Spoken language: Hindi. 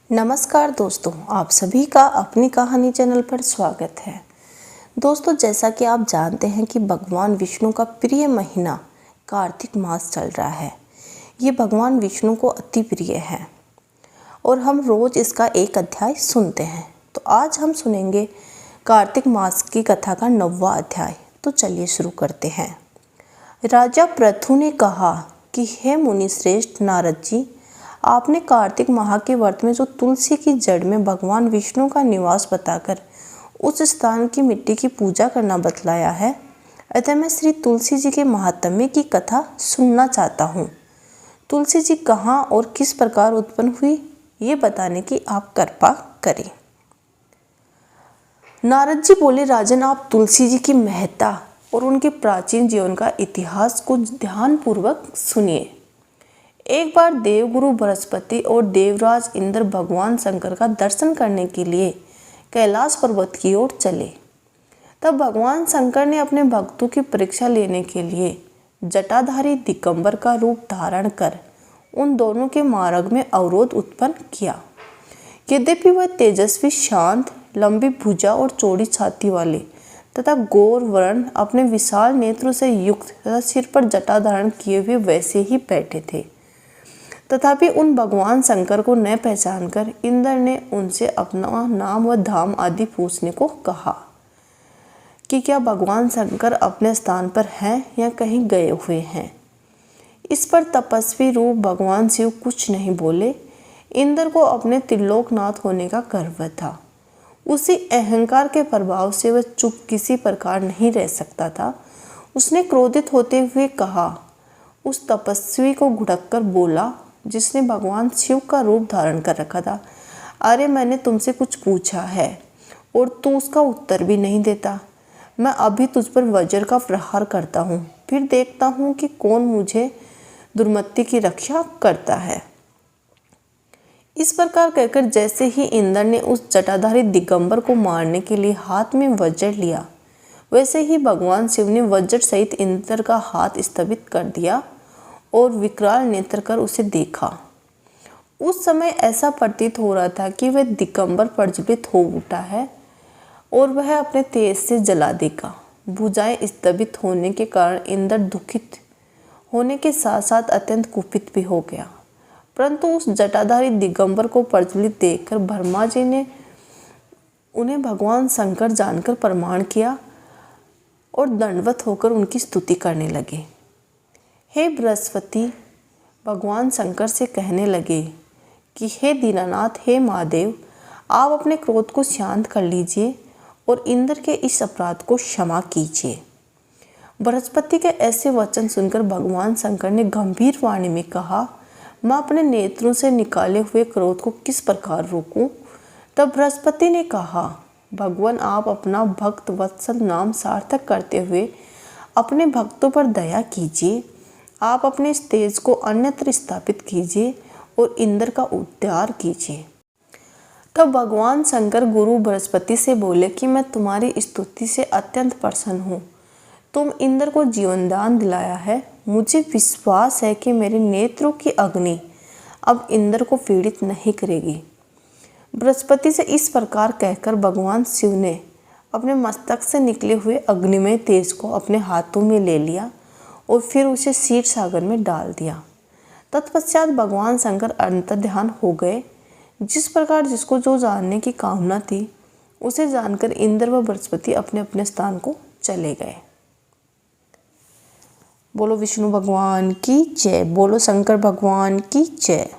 नमस्कार दोस्तों, आप सभी का अपनी कहानी चैनल पर स्वागत है। दोस्तों, जैसा कि आप जानते हैं कि भगवान विष्णु का प्रिय महीना कार्तिक मास चल रहा है। ये भगवान विष्णु को अति प्रिय है और हम रोज़ इसका एक अध्याय सुनते हैं। तो आज हम सुनेंगे कार्तिक मास की कथा का 9वां अध्याय। तो चलिए शुरू करते हैं। राजा पृथु ने कहा कि हे मुनि श्रेष्ठ नारद जी, आपने कार्तिक माह के व्रत में जो तुलसी की जड़ में भगवान विष्णु का निवास बताकर उस स्थान की मिट्टी की पूजा करना बतलाया है, अतः मैं श्री तुलसी जी के महात्म्य की कथा सुनना चाहता हूँ। तुलसी जी कहाँ और किस प्रकार उत्पन्न हुई, ये बताने की आप कृपा करें। नारद जी बोले, राजन, आप तुलसी जी की महत्ता और उनके प्राचीन जीवन का इतिहास को ध्यानपूर्वक सुनिए। एक बार देवगुरु बृहस्पति और देवराज इंद्र भगवान शंकर का दर्शन करने के लिए कैलाश पर्वत की ओर चले। तब भगवान शंकर ने अपने भक्तों की परीक्षा लेने के लिए जटाधारी दिगंबर का रूप धारण कर उन दोनों के मार्ग में अवरोध उत्पन्न किया। यद्यपि वह तेजस्वी, शांत, लंबी भुजा और चौड़ी छाती वाले तथा गौर वर्ण, अपने विशाल नेत्रों से युक्त तथा सिर पर जटा धारण किए हुए वैसे ही बैठे थे। तथापि उन भगवान शंकर को न पहचानकर इंद्र ने उनसे अपना नाम व धाम आदि पूछने को कहा कि क्या भगवान शंकर अपने स्थान पर हैं या कहीं गए हुए हैं। इस पर तपस्वी रूप भगवान शिव कुछ नहीं बोले। इंद्र को अपने त्रिलोकनाथ होने का गर्व था। उसी अहंकार के प्रभाव से वह चुप किसी प्रकार नहीं रह सकता था। उसने क्रोधित होते हुए कहा, उस तपस्वी को घुड़क कर बोला जिसने भगवान शिव का रूप धारण कर रखा था, अरे मैंने तुमसे कुछ पूछा है और तू उसका उत्तर भी नहीं देता। मैं अभी तुझ पर वज्र का प्रहार करता हूँ, फिर देखता हूँ कि कौन मुझे दुर्मति की रक्षा करता है। इस प्रकार कहकर जैसे ही इंद्र ने उस जटाधारी दिगंबर को मारने के लिए हाथ में वज्र लिया, वैसे ही भगवान शिव ने वज्र सहित इंद्र का हाथ स्थगित कर दिया और विकराल नेत्र कर उसे देखा। उस समय ऐसा प्रतीत हो रहा था कि वह दिगंबर प्रज्वलित हो उठा है और वह अपने तेज से जला देगा। भुजाएं स्तंभित होने के कारण इंद्र दुखित होने के साथ साथ अत्यंत कुपित भी हो गया। परंतु उस जटाधारी दिगंबर को प्रज्वलित देखकर ब्रह्मा जी ने उन्हें भगवान शंकर जानकर प्रमाण किया और दंडवत होकर उनकी स्तुति करने लगे। हे बृहस्पति भगवान शंकर से कहने लगे कि हे दीनानाथ, हे महादेव, आप अपने क्रोध को शांत कर लीजिए और इंद्र के इस अपराध को क्षमा कीजिए। बृहस्पति के ऐसे वचन सुनकर भगवान शंकर ने गंभीर वाणी में कहा, मैं अपने नेत्रों से निकाले हुए क्रोध को किस प्रकार रोकूं। तब बृहस्पति ने कहा, भगवान, आप अपना भक्त वत्सल नाम सार्थक करते हुए अपने भक्तों पर दया कीजिए। आप अपने इस तेज को अन्यत्र स्थापित कीजिए और इंद्र का उद्धार कीजिए। तब भगवान शंकर गुरु बृहस्पति से बोले कि मैं तुम्हारी स्तुति से अत्यंत प्रसन्न हूँ। तुम इंद्र को जीवन दान दिलाया है। मुझे विश्वास है कि मेरे नेत्रों की अग्नि अब इंद्र को पीड़ित नहीं करेगी। बृहस्पति से इस प्रकार कहकर भगवान शिव ने अपने मस्तक से निकले हुए अग्निमय तेज को अपने हाथों में ले लिया और फिर उसे क्षीर सागर में डाल दिया। तत्पश्चात भगवान शंकर अंतर्ध्यान हो गए। जिस प्रकार जिसको जो जानने की कामना थी, उसे जानकर इंद्र व बृहस्पति अपने अपने स्थान को चले गए। बोलो विष्णु भगवान की जय, बोलो शंकर भगवान की जय।